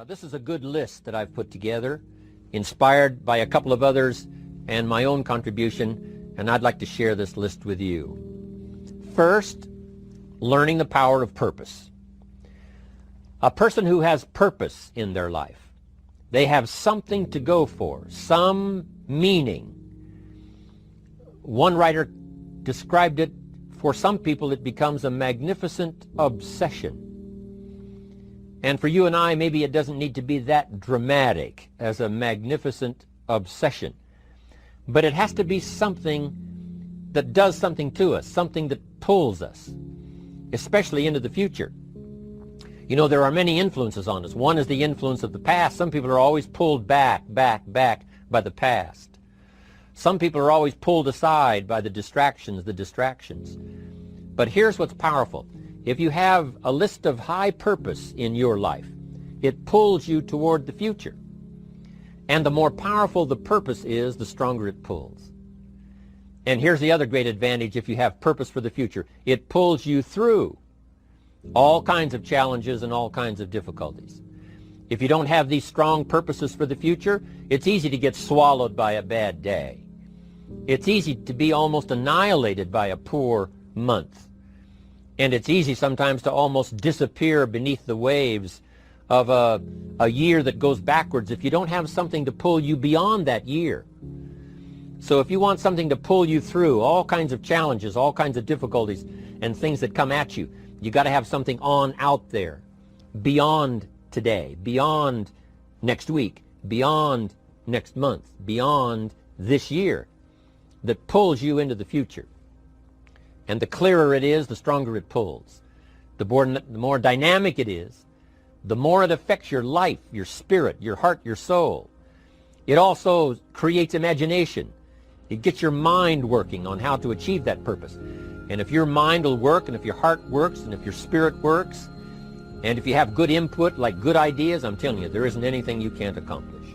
This is a good list that I've put together, inspired by a couple of others and my own contribution, and I'd like to share this list with you. First, learning the power of purpose. A person who has purpose in their life, they have something to go for, some meaning. One writer described it, for some people it becomes a magnificent obsession. And for you and I, maybe it doesn't need to be that dramatic as a magnificent obsession. But it has to be something that does something to us, something that pulls us, especially into the future. You know, there are many influences on us. One is the influence of the past. Some people are always pulled back by the past. Some people are always pulled aside by the distractions. But here's what's powerful. If you have a list of high purpose in your life, it pulls you toward the future. And the more powerful the purpose is, the stronger it pulls. And here's the other great advantage if you have purpose for the future. It pulls you through all kinds of challenges and all kinds of difficulties. If you don't have these strong purposes for the future, it's easy to get swallowed by a bad day. It's easy to be almost annihilated by a poor month. And it's easy sometimes to almost disappear beneath the waves of a year that goes backwards if you don't have something to pull you beyond that year. So if you want something to pull you through all kinds of challenges, all kinds of difficulties and things that come at you, you got to have something on out there, beyond today, beyond next week, beyond next month, beyond this year, that pulls you into the future. And the clearer it is, the stronger it pulls. The more dynamic it is, the more it affects your life, your spirit, your heart, your soul. It also creates imagination. It gets your mind working on how to achieve that purpose. And if your mind will work, and if your heart works, and if your spirit works, and if you have good input, like good ideas, I'm telling you, there isn't anything you can't accomplish.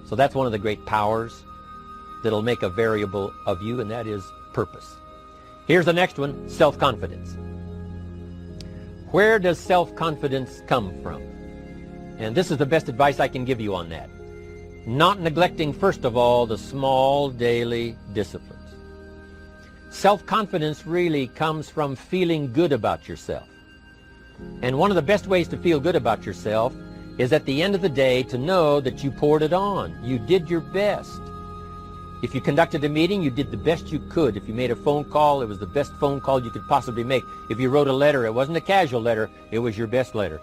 So that's one of the great powers that'll make a variable of you, and that is purpose. Here's the next one, self-confidence. Where does self-confidence come from? And this is the best advice I can give you on that. Not neglecting, first of all, the small daily disciplines. Self-confidence really comes from feeling good about yourself. And one of the best ways to feel good about yourself is at the end of the day to know that you poured it on. You did your best. If you conducted a meeting, you did the best you could. If you made a phone call, it was the best phone call you could possibly make. If you wrote a letter, it wasn't a casual letter, it was your best letter.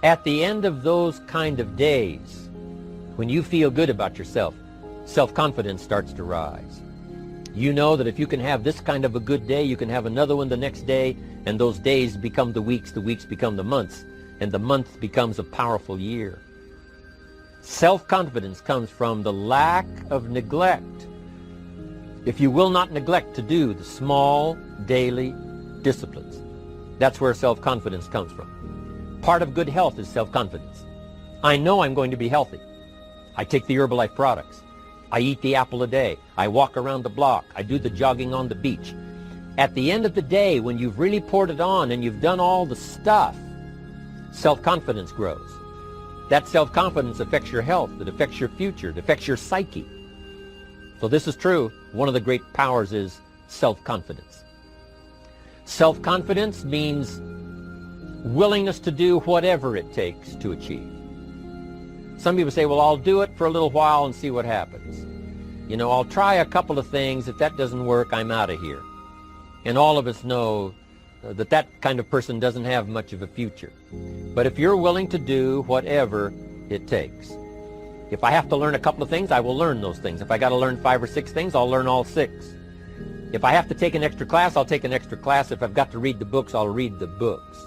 At the end of those kind of days, when you feel good about yourself, self-confidence starts to rise. You know that if you can have this kind of a good day, you can have another one the next day, and those days become the weeks become the months, and the month becomes a powerful year. Self-confidence comes from the lack of neglect. If you will not neglect to do the small daily disciplines, that's where self-confidence comes from. Part of good health is self-confidence. I know I'm going to be healthy. I take the Herbalife products. I eat the apple a day. I walk around the block. I do the jogging on the beach. At the end of the day, when you've really poured it on and you've done all the stuff, self-confidence grows. That self-confidence affects your health, it affects your future, it affects your psyche. So this is true. One of the great powers is self-confidence. Self-confidence means willingness to do whatever it takes to achieve. Some people say, well, I'll do it for a little while and see what happens. You know, I'll try a couple of things. If that doesn't work, I'm out of here. And all of us know that that kind of person doesn't have much of a future. But if you're willing to do whatever it takes, if I have to learn a couple of things, I will learn those things. If I got to learn 5 or 6 things, I'll learn all 6. If I have to take an extra class, I'll take an extra class. If I've got to read the books, I'll read the books.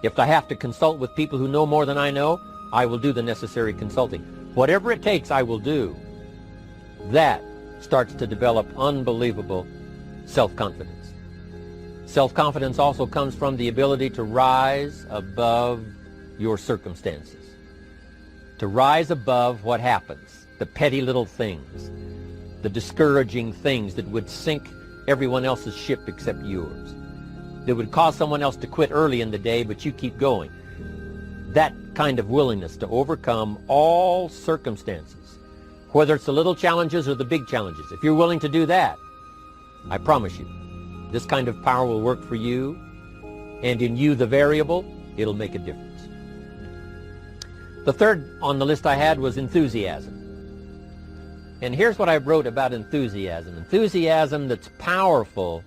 If I have to consult with people who know more than I know, I will do the necessary consulting. Whatever it takes, I will do. That starts to develop unbelievable self-confidence. Self-confidence also comes from the ability to rise above your circumstances, to rise above what happens, the petty little things, the discouraging things that would sink everyone else's ship except yours, that would cause someone else to quit early in the day, but you keep going. that kind of willingness to overcome all circumstances, whether it's the little challenges or the big challenges. If you're willing to do that, I promise you, this kind of power will work for you, and in you, the variable, it'll make a difference. The third on the list I had was enthusiasm. And here's what I wrote about enthusiasm. Enthusiasm that's powerful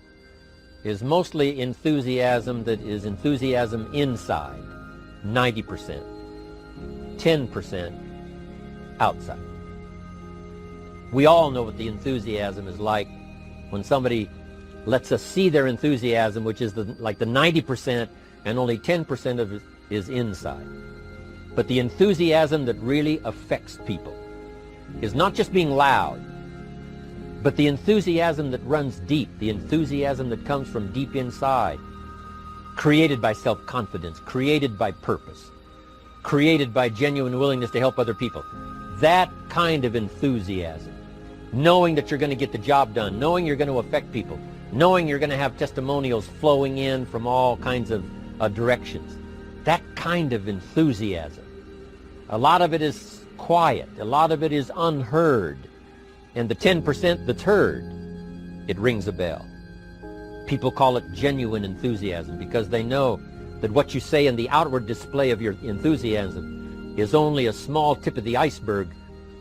is mostly enthusiasm that is enthusiasm inside, 90%, 10% outside. We all know what the enthusiasm is like when somebody lets us see their enthusiasm, which is like the 90%, and only 10% of it is inside. But the enthusiasm that really affects people is not just being loud, but the enthusiasm that runs deep, the enthusiasm that comes from deep inside, created by self-confidence, created by purpose, created by genuine willingness to help other people. That kind of enthusiasm, knowing that you're going to get the job done, knowing you're going to affect people, knowing you're going to have testimonials flowing in from all kinds of directions. That kind of enthusiasm. A lot of it is quiet. A lot of it is unheard. And the 10% that's heard, it rings a bell. People call it genuine enthusiasm because they know that what you say in the outward display of your enthusiasm is only a small tip of the iceberg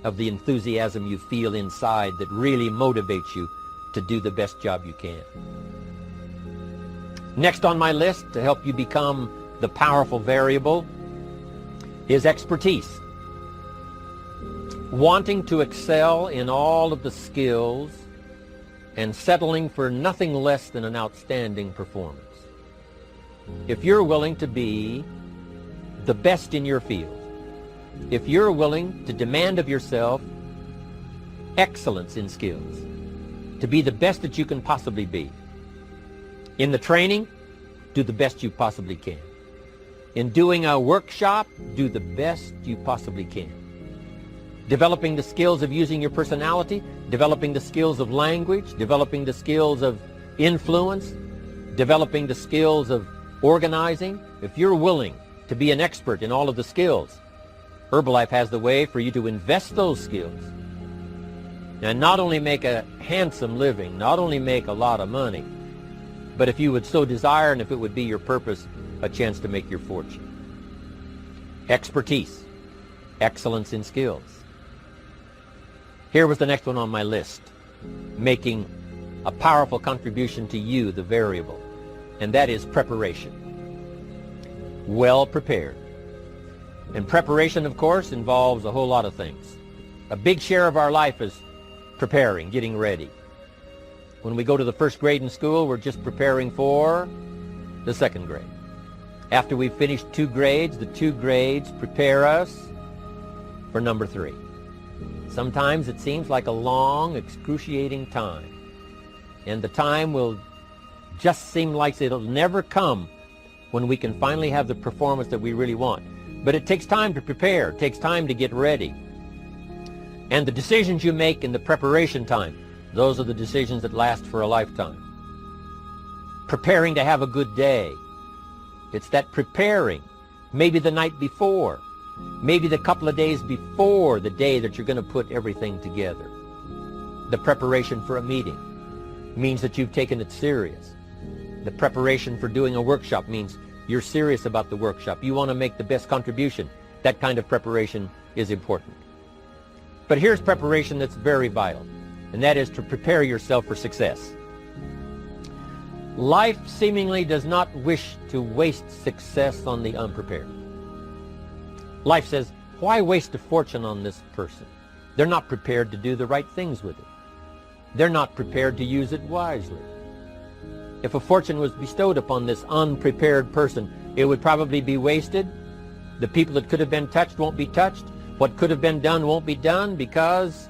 of the enthusiasm you feel inside that really motivates you to do the best job you can. Next on my list to help you become the powerful variable is expertise. Wanting to excel in all of the skills and settling for nothing less than an outstanding performance. If you're willing to be the best in your field, if you're willing to demand of yourself excellence in skills, to be the best that you can possibly be. In the training, do the best you possibly can. In doing a workshop, do the best you possibly can. Developing the skills of using your personality, developing the skills of language, developing the skills of influence, developing the skills of organizing. If you're willing to be an expert in all of the skills, Herbalife has the way for you to invest those skills and not only make a handsome living, not only make a lot of money, but if you would so desire and if it would be your purpose, a chance to make your fortune. Expertise, excellence in skills. Here was the next one on my list, making a powerful contribution to you, the variable, and that is preparation. Well prepared. And preparation, of course, involves a whole lot of things. A big share of our life is preparing, getting ready. When we go to the first grade in school, we're just preparing for the second grade. After we've finished 2 grades, the 2 grades prepare us for number 3. Sometimes it seems like a long, excruciating time. And the time will just seem like it'll never come when we can finally have the performance that we really want. But it takes time to prepare. It takes time to get ready. And the decisions you make in the preparation time, those are the decisions that last for a lifetime. Preparing to have a good day. It's that preparing, maybe the night before, maybe the couple of days before the day that you're going to put everything together. The preparation for a meeting means that you've taken it serious. The preparation for doing a workshop means you're serious about the workshop. You want to make the best contribution. That kind of preparation is important. But here's preparation that's very vital, and that is to prepare yourself for success. Life seemingly does not wish to waste success on the unprepared. Life says, why waste a fortune on this person? They're not prepared to do the right things with it. They're not prepared to use it wisely. If a fortune was bestowed upon this unprepared person, it would probably be wasted. The people that could have been touched won't be touched. What could have been done won't be done because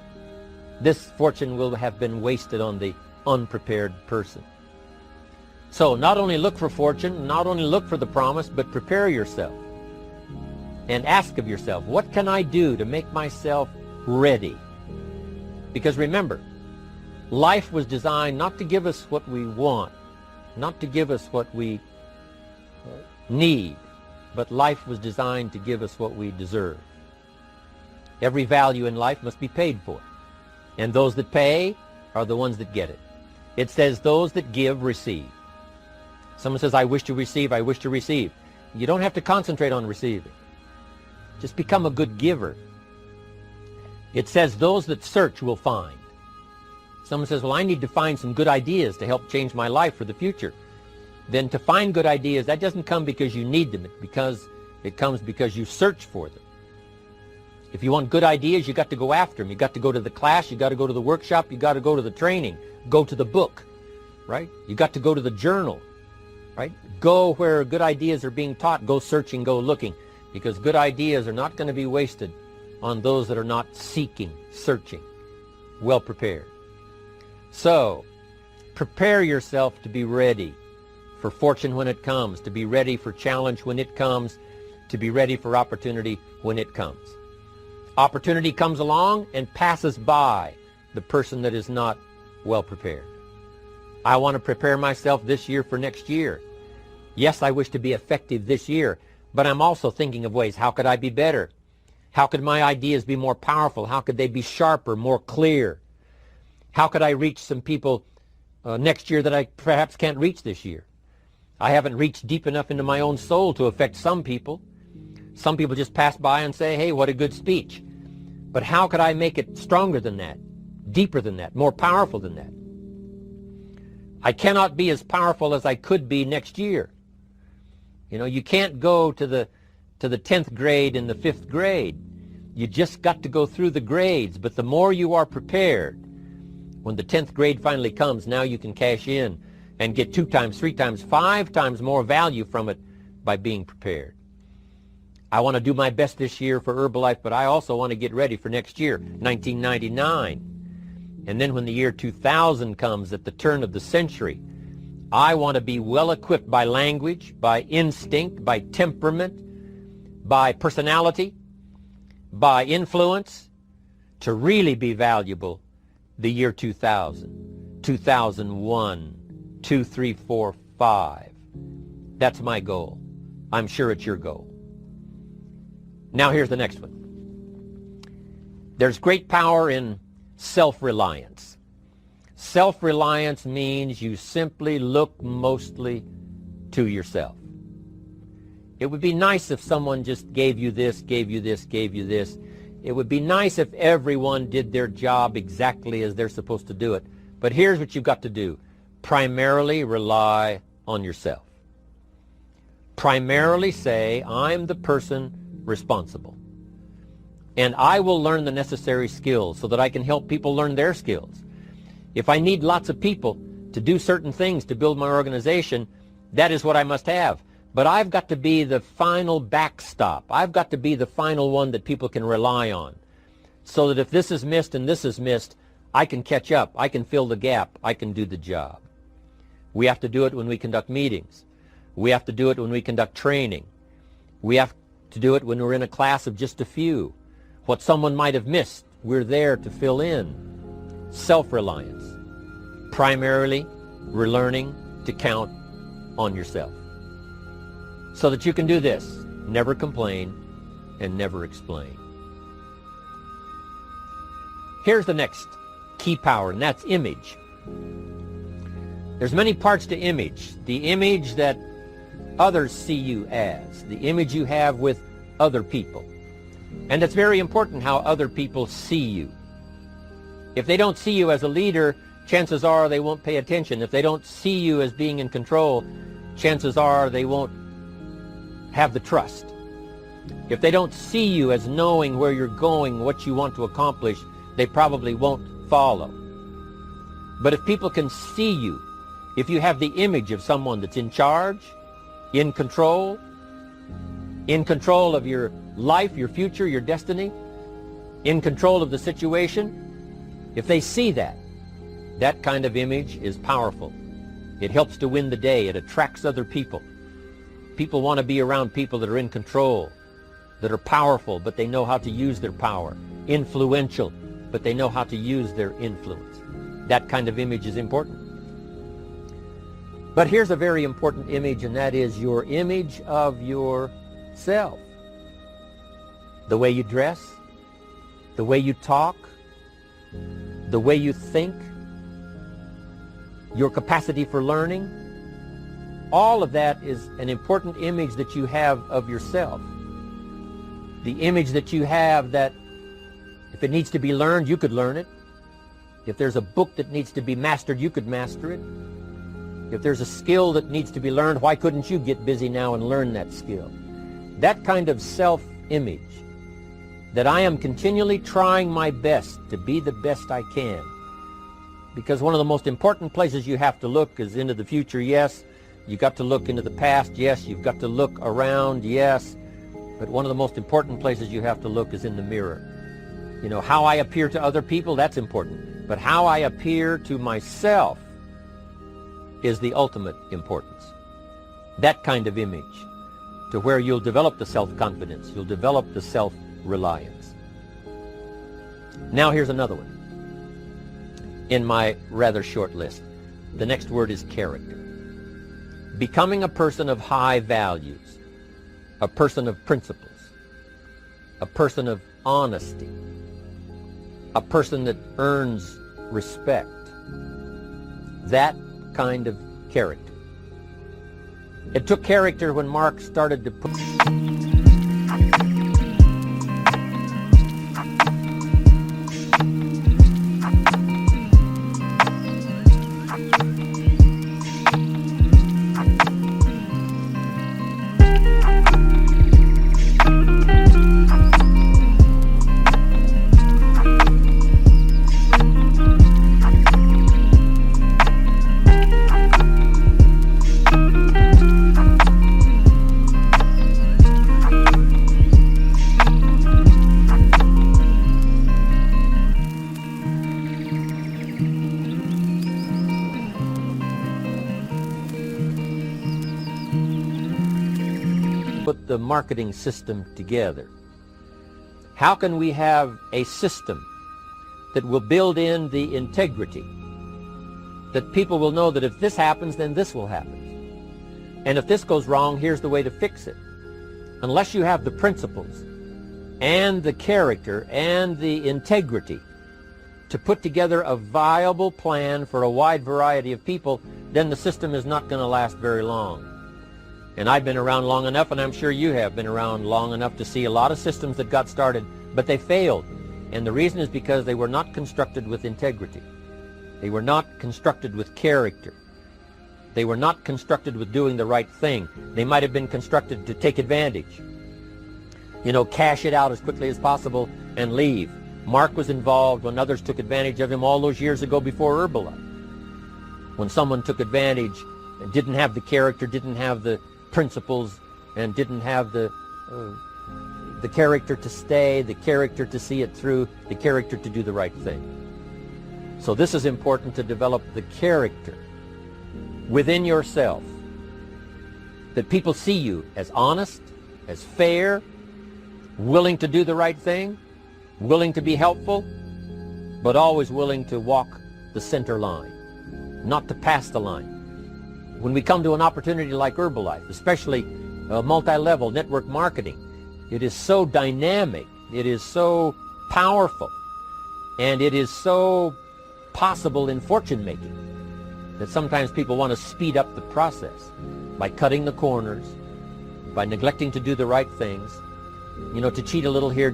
this fortune will have been wasted on the unprepared person. So not only look for fortune, not only look for the promise, but prepare yourself. And ask of yourself, what can I do to make myself ready? Because remember, life was designed not to give us what we want, not to give us what we need, but life was designed to give us what we deserve. Every value in life must be paid for, and those that pay are the ones that get it. It says those that give receive. Someone says, I wish to receive, I wish to receive. You don't have to concentrate on receiving. Just become a good giver. It says those that search will find. Someone says, well, I need to find some good ideas to help change my life for the future. Then to find good ideas, that doesn't come because you need them. It comes because you search for them. If you want good ideas, you got to go after them. You got to go to the class, you got to go to the workshop, you got to go to the training, go to the book, right? You got to go to the journal, right? Go where good ideas are being taught. Go searching, go looking, because good ideas are not going to be wasted on those that are not seeking, searching, well prepared. So, prepare yourself to be ready for fortune when it comes, to be ready for challenge when it comes, to be ready for opportunity when it comes. Opportunity comes along and passes by the person that is not well prepared. I want to prepare myself this year for next year. Yes, I wish to be effective this year, but I'm also thinking of ways, how could I be better? How could my ideas be more powerful? How could they be sharper, more clear? How could I reach some people next year that I perhaps can't reach this year? I haven't reached deep enough into my own soul to affect some people. Some people just pass by and say, hey, what a good speech. But how could I make it stronger than that, deeper than that, more powerful than that? I cannot be as powerful as I could be next year. You know, you can't go to the 10th grade in the 5th grade. You just got to go through the grades. But the more you are prepared, when the 10th grade finally comes, now you can cash in and get 2 times, 3 times, 5 times more value from it by being prepared. I want to do my best this year for Herbalife, but I also want to get ready for next year, 1999. And then when the year 2000 comes at the turn of the century, I want to be well equipped by language, by instinct, by temperament, by personality, by influence, to really be valuable the year 2000, 2001, 2, 3, 4, 5. That's my goal. I'm sure it's your goal. Now here's the next one. There's great power in self-reliance. Self-reliance means you simply look mostly to yourself. It would be nice if someone just gave you this, gave you this, gave you this. It would be nice if everyone did their job exactly as they're supposed to do it. But here's what you've got to do. Primarily rely on yourself. Primarily say, I'm the person responsible. And I will learn the necessary skills so that I can help people learn their skills. If I need lots of people to do certain things to build my organization, that is what I must have. But I've got to be the final backstop. I've got to be the final one that people can rely on. So that if this is missed and this is missed, I can catch up. I can fill the gap. I can do the job. We have to do it when we conduct meetings. We have to do it when we conduct training. We have to do it when we're in a class of just a few. What someone might have missed, we're there to fill in. Self-reliance. Primarily, we're learning to count on yourself. So that you can do this. Never complain and never explain. Here's the next key power, and that's image. There's many parts to image. The image that others see you as. The image you have with other people. And it's very important how other people see you. If they don't see you as a leader, chances are they won't pay attention. If they don't see you as being in control, chances are they won't have the trust. If they don't see you as knowing where you're going, what you want to accomplish, they probably won't follow. But if people can see you, if you have the image of someone that's in charge, in control of your life, your future, your destiny, in control of the situation, if they see that, that kind of image is powerful. It helps to win the day. It attracts other people. People want to be around people that are in control, that are powerful, but they know how to use their power. Influential, but they know how to use their influence. That kind of image is important. But here's a very important image, and that is your image of your self. The way you dress, the way you talk, the way you think, your capacity for learning, all of that is an important image that you have of yourself. The image that you have that if it needs to be learned, you could learn it. If there's a book that needs to be mastered, you could master it. If there's a skill that needs to be learned, why couldn't you get busy now and learn that skill? That kind of self-image, that I am continually trying my best to be the best I can. Because one of the most important places you have to look is into the future, yes. You've got to look into the past, yes. You've got to look around, yes. But one of the most important places you have to look is in the mirror. You know, how I appear to other people, that's important. But how I appear to myself is the ultimate importance. That kind of image, to where you'll develop the self-confidence, you'll develop the self-reliance. Now here's another one in my rather short list. The next word is character. Becoming a person of high values, a person of principles, a person of honesty, a person that earns respect. That kind of character. It took character when Mark started to put the marketing system together. How can we have a system that will build in the integrity, that people will know that if this happens, then this will happen, and if this goes wrong, here's the way to fix it? Unless you have the principles and the character and the integrity to put together a viable plan for a wide variety of people, then the system is not going to last very long. And I've been around long enough, and I'm sure you have been around long enough to see a lot of systems that got started, but they failed. And the reason is because they were not constructed with integrity. They were not constructed with character. They were not constructed with doing the right thing. They might have been constructed to take advantage. You know, cash it out as quickly as possible and leave. Mark was involved when others took advantage of him all those years ago before Herbalife. When someone took advantage and didn't have the character, didn't have the principles, and didn't have the character to stay, the character to see it through, the character to do the right thing. So this is important, to develop the character within yourself, that people see you as honest, as fair, willing to do the right thing, willing to be helpful, but always willing to walk the center line, not to pass the line. When we come to an opportunity like Herbalife, especially multi-level network marketing, it is so dynamic, it is so powerful, and it is so possible in fortune making that sometimes people want to speed up the process by cutting the corners, by neglecting to do the right things, you know, to cheat a little here,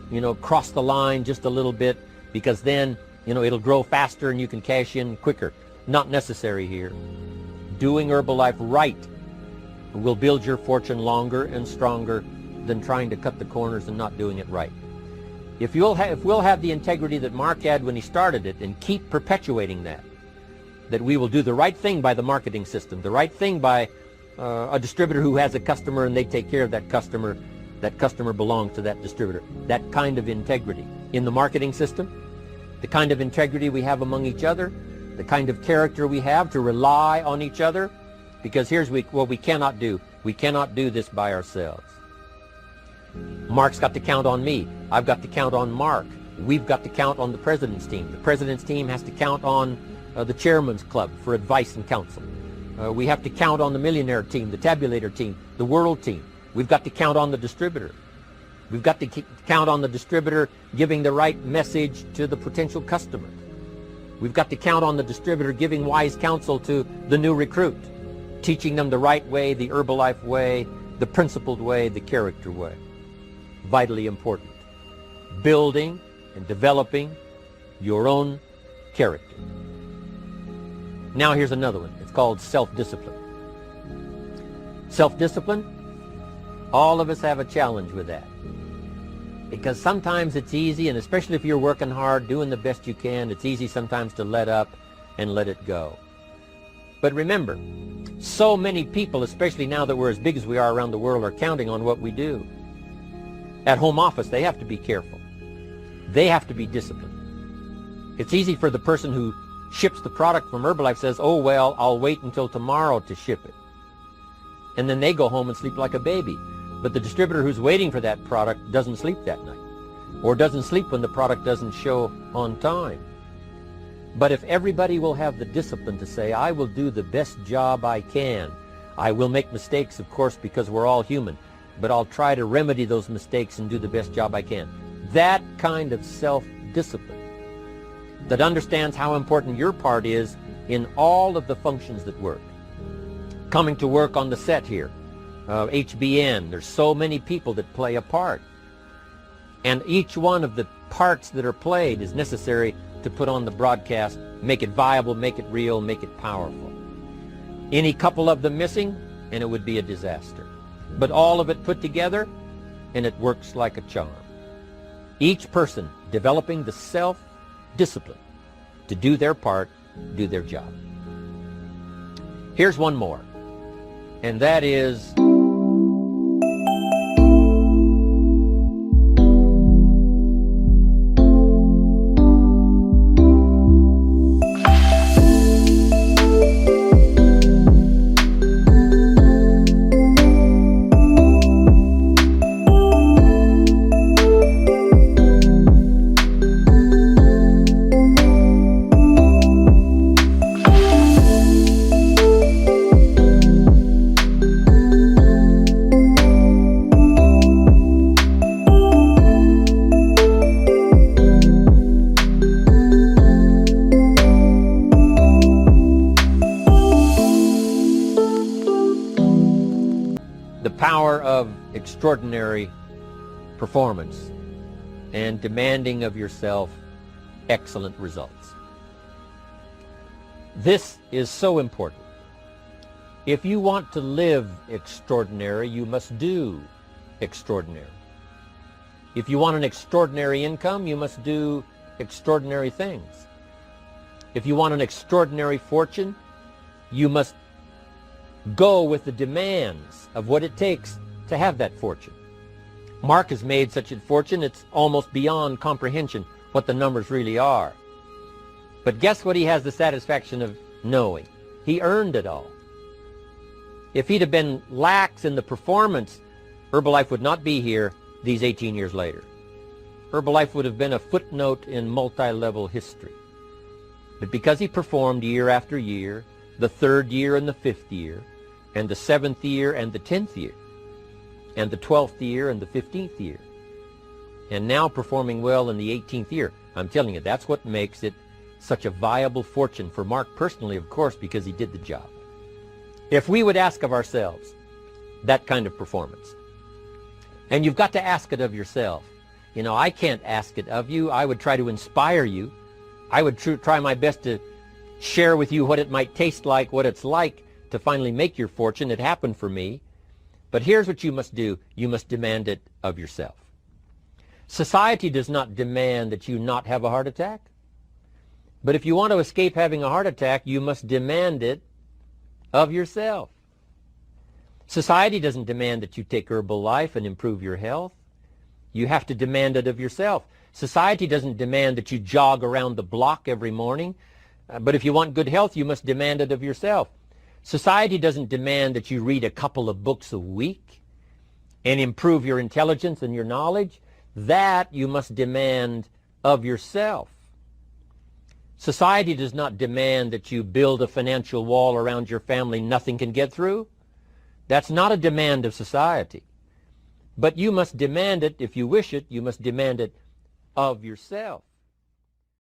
you know, cross the line just a little bit, because then, you know, it'll grow faster and you can cash in quicker. Not necessary here. Doing Herbalife right will build your fortune longer and stronger than trying to cut the corners and not doing it right. If we'll have the integrity that Mark had when he started it, and keep perpetuating that we will do the right thing by the marketing system, the right thing by a distributor who has a customer and they take care of that customer belongs to that distributor. That kind of integrity in the marketing system, the kind of integrity we have among each other, the kind of character we have to rely on each other, because here's what we cannot do. We cannot do this by ourselves. Mark's got to count on me. I've got to count on Mark. We've got to count on the president's team. The president's team has to count on the chairman's club for advice and counsel. We have to count on the millionaire team, the tabulator team, the world team. We've got to count on the distributor. We've got to count on the distributor giving the right message to the potential customer. We've got to count on the distributor giving wise counsel to the new recruit, teaching them the right way, the Herbalife way, the principled way, the character way. Vitally important. Building and developing your own character. Now here's another one. It's called self-discipline. Self-discipline, all of us have a challenge with that. Because sometimes it's easy, and especially if you're working hard, doing the best you can, it's easy sometimes to let up and let it go. But remember, so many people, especially now that we're as big as we are around the world, are counting on what we do. At home office, they have to be careful. They have to be disciplined. It's easy for the person who ships the product from Herbalife says, oh, well, I'll wait until tomorrow to ship it. And then they go home and sleep like a baby. But the distributor who's waiting for that product doesn't sleep that night, or doesn't sleep when the product doesn't show on time. But if everybody will have the discipline to say, I will do the best job I can. I will make mistakes, of course, because we're all human, but I'll try to remedy those mistakes and do the best job I can. That kind of self-discipline that understands how important your part is in all of the functions that work. Coming to work on the set here, HBN, there's so many people that play a part. And each one of the parts that are played is necessary to put on the broadcast, make it viable, make it real, make it powerful. Any couple of them missing, and it would be a disaster. But all of it put together, and it works like a charm. Each person developing the self-discipline to do their part, do their job. Here's one more, and that is power of extraordinary performance and demanding of yourself excellent results. This is so important. If you want to live extraordinary, you must do extraordinary. If you want an extraordinary income, you must do extraordinary things. If you want an extraordinary fortune, you must go with the demands of what it takes to have that fortune. Mark has made such a fortune, it's almost beyond comprehension what the numbers really are. But guess what he has the satisfaction of knowing? He earned it all. If he'd have been lax in the performance, Herbalife would not be here these 18 years later. Herbalife would have been a footnote in multi-level history. But because he performed year after year, the 3rd year and the 5th year, and the 7th year and the 10th year, and the 12th year and the 15th year, and now performing well in the 18th year. I'm telling you, that's what makes it such a viable fortune for Mark personally, of course, because he did the job. If we would ask of ourselves that kind of performance, and you've got to ask it of yourself. You know, I can't ask it of you. I would try to inspire you. I would try my best to share with you what it might taste like, what it's like to finally make your fortune. It happened for me. But here's what you must do. You must demand it of yourself. Society does not demand that you not have a heart attack. But if you want to escape having a heart attack, you must demand it of yourself. Society doesn't demand that you take Herbalife and improve your health. You have to demand it of yourself. Society doesn't demand that you jog around the block every morning. But if you want good health, you must demand it of yourself. Society doesn't demand that you read a couple of books a week and improve your intelligence and your knowledge. That you must demand of yourself. Society does not demand that you build a financial wall around your family nothing can get through. That's not a demand of society. But you must demand it. If you wish it, you must demand it of yourself.